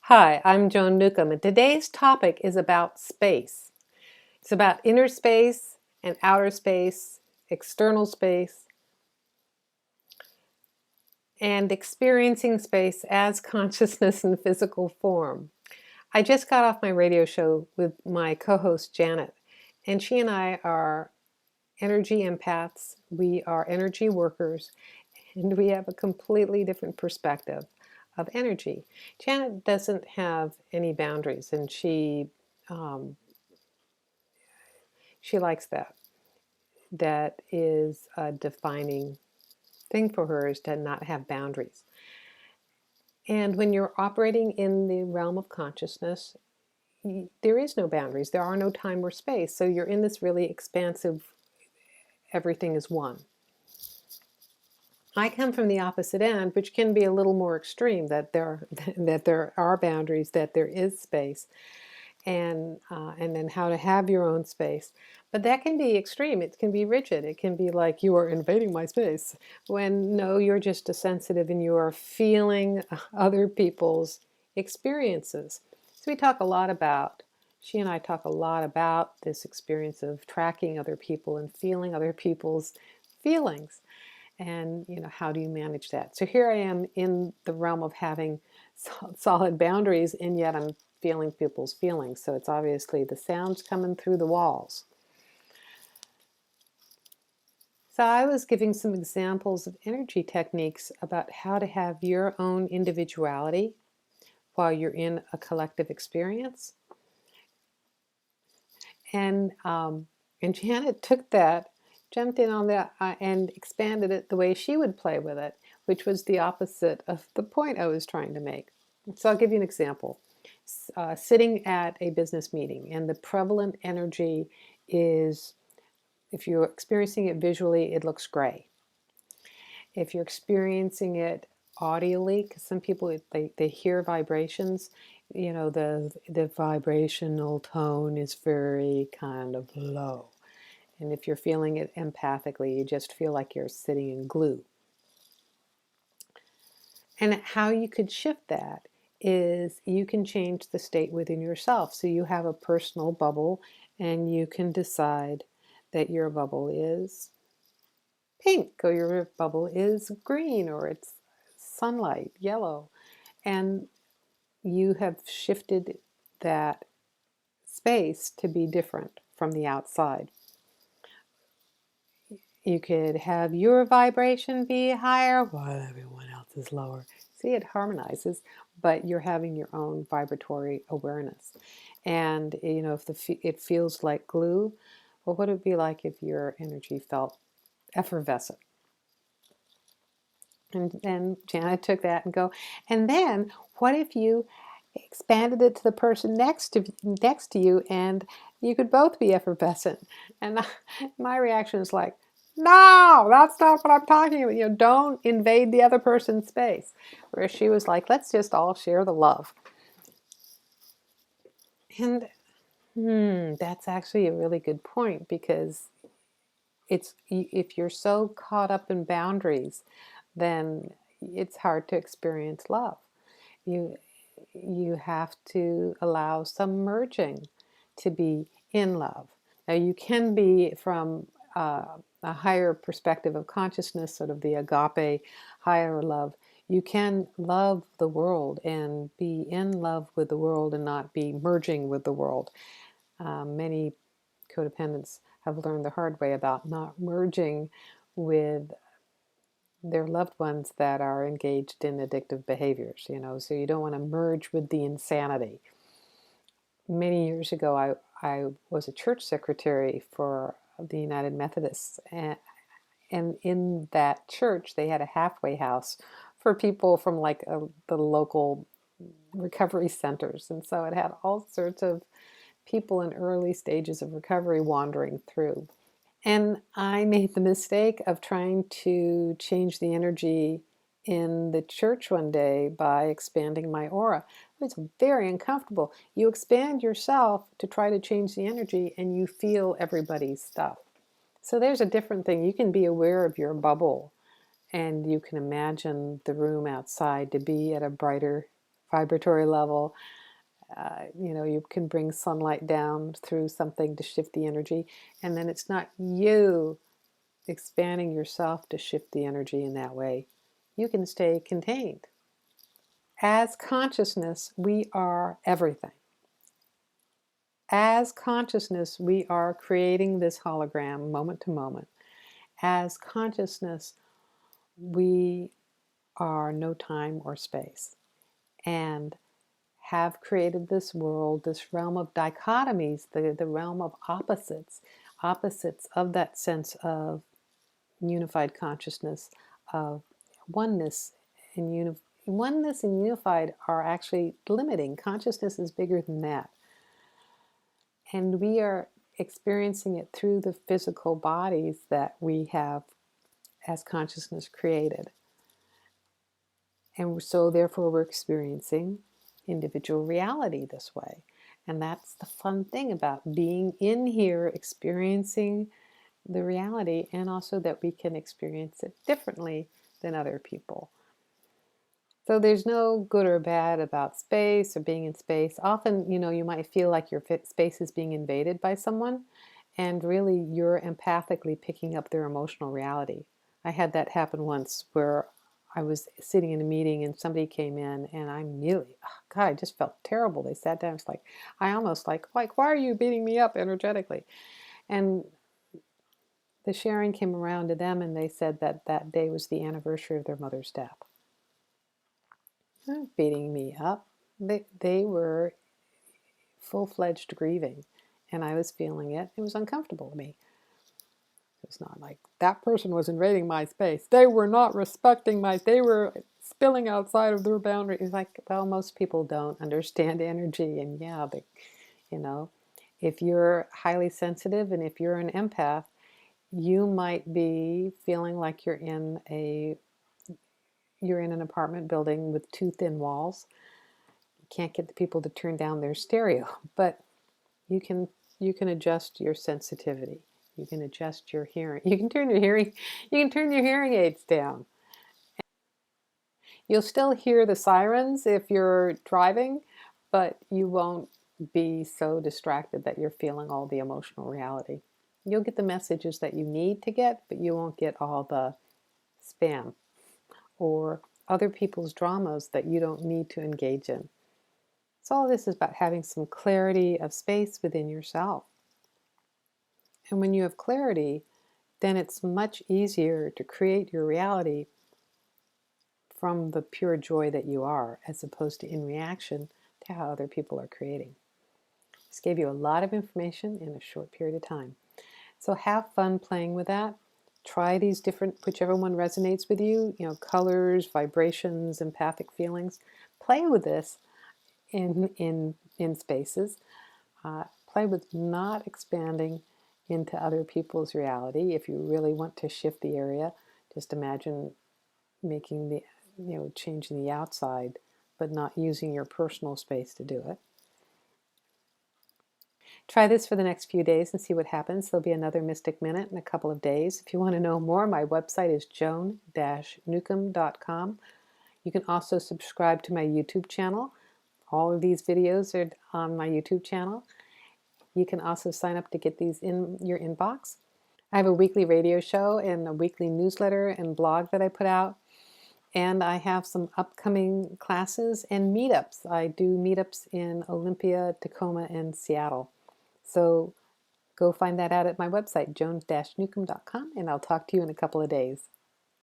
Hi, I'm Joan Newcomb, and today's topic is about space. It's about inner space and outer space, external space, and experiencing space as consciousness in physical form. I just got off my radio show with my co-host Janet, and she and I are energy empaths. We are energy workers, and we have a completely different perspective of energy. Janet doesn't have any boundaries, and she likes that. That is a defining thing for her, is to not have boundaries. And when you're operating in the realm of consciousness, there is no boundaries. There are no time or space. So you're in this really expansive, everything is one. I come from the opposite end, which can be a little more extreme, that there are boundaries, that there is space, and then how to have your own space. But that can be extreme. It can be rigid. It can be like, you are invading my space, when no, you're just a sensitive and you are feeling other people's experiences. So she and I talk a lot about this experience of tracking other people and feeling other people's feelings. And how do you manage that? So here I am in the realm of having solid boundaries, and yet I'm feeling people's feelings. So it's obviously the sounds coming through the walls. So I was giving some examples of energy techniques about how to have your own individuality while you're in a collective experience. And Janet took that, jumped in on that, and expanded it the way she would play with it, which was the opposite of the point I was trying to make. So I'll give you an example. Sitting at a business meeting, and the prevalent energy is, if you're experiencing it visually, it looks gray. If you're experiencing it audially, because some people, they hear vibrations, the vibrational tone is very kind of low. And if you're feeling it empathically, you just feel like you're sitting in glue. And how you could shift that is you can change the state within yourself. So you have a personal bubble, and you can decide that your bubble is pink, or your bubble is green, or it's sunlight, yellow. And you have shifted that space to be different from the outside. You could have your vibration be higher while everyone else is lower. See, it harmonizes, but you're having your own vibratory awareness. And if it feels like glue, well, what would it be like if your energy felt effervescent? And then Janet took that and then what if you expanded it to the person next to you, and you could both be effervescent? And my reaction is like, no, that's not what I'm talking about. Don't invade the other person's space. Whereas she was like, let's just all share the love. And that's actually a really good point, because if you're so caught up in boundaries, then it's hard to experience love. You have to allow some merging to be in love. Now, you can be from a higher perspective of consciousness, sort of the agape, higher love. You can love the world and be in love with the world and not be merging with the world. Many codependents have learned the hard way about not merging with their loved ones that are engaged in addictive behaviors, so you don't want to merge with the insanity. Many years ago, I was a church secretary for the United Methodists, and in that church, they had a halfway house for people from the local recovery centers. And so it had all sorts of people in early stages of recovery wandering through. And I made the mistake of trying to change the energy in the church one day by expanding my aura. It's very uncomfortable. You expand yourself to try to change the energy, and you feel everybody's stuff. So there's a different thing. You can be aware of your bubble, and you can imagine the room outside to be at a brighter vibratory level. You can bring sunlight down through something to shift the energy, and then it's not you expanding yourself to shift the energy in that way. You can stay contained. As consciousness, we are everything. As consciousness, we are creating this hologram moment to moment. As consciousness, we are no time or space, and have created this world, this realm of dichotomies, the realm of opposites, opposites of that sense of unified consciousness, of oneness and oneness and unified are actually limiting. Consciousness is bigger than that. And we are experiencing it through the physical bodies that we have as consciousness created. And so therefore we're experiencing individual reality this way. And that's the fun thing about being in here, experiencing the reality, and also that we can experience it differently than other people. So there's no good or bad about space or being in space. Often, you might feel like your space is being invaded by someone, and really you're empathically picking up their emotional reality. I had that happen once where I was sitting in a meeting and somebody came in, and I immediately, God, I just felt terrible. They sat down. It's like, I almost like, why are you beating me up energetically? And the sharing came around to them, and they said that that day was the anniversary of their mother's death. They're not beating me up. They were full-fledged grieving, and I was feeling it. It was uncomfortable to me. It's not like that person was invading my space. They were not respecting they were spilling outside of their boundary. It's like, well, most people don't understand energy. And yeah, if you're highly sensitive and if you're an empath, you might be feeling like you're in an apartment building with too thin walls. You can't get the people to turn down their stereo, but you can adjust your sensitivity. You can adjust your hearing. You can turn your hearing aids down. You'll still hear the sirens if you're driving, but you won't be so distracted that you're feeling all the emotional reality. You'll get the messages that you need to get, but you won't get all the spam or other people's dramas that you don't need to engage in. So all this is about having some clarity of space within yourself. And when you have clarity, then it's much easier to create your reality from the pure joy that you are, as opposed to in reaction to how other people are creating. This gave you a lot of information in a short period of time. So have fun playing with that. Try these different, whichever one resonates with you, colors, vibrations, empathic feelings. Play with this in spaces. Play with not expanding into other people's reality. If you really want to shift the area, just imagine making changing the outside, but not using your personal space to do it. Try this for the next few days and see what happens. There'll be another Mystic Minute in a couple of days. If you want to know more, my website is joan-newcomb.com. You can also subscribe to my YouTube channel. All of these videos are on my YouTube channel. You can also sign up to get these in your inbox. I have a weekly radio show and a weekly newsletter and blog that I put out. And I have some upcoming classes and meetups. I do meetups in Olympia, Tacoma, and Seattle. So go find that out at my website, joan-newcomb.com, and I'll talk to you in a couple of days.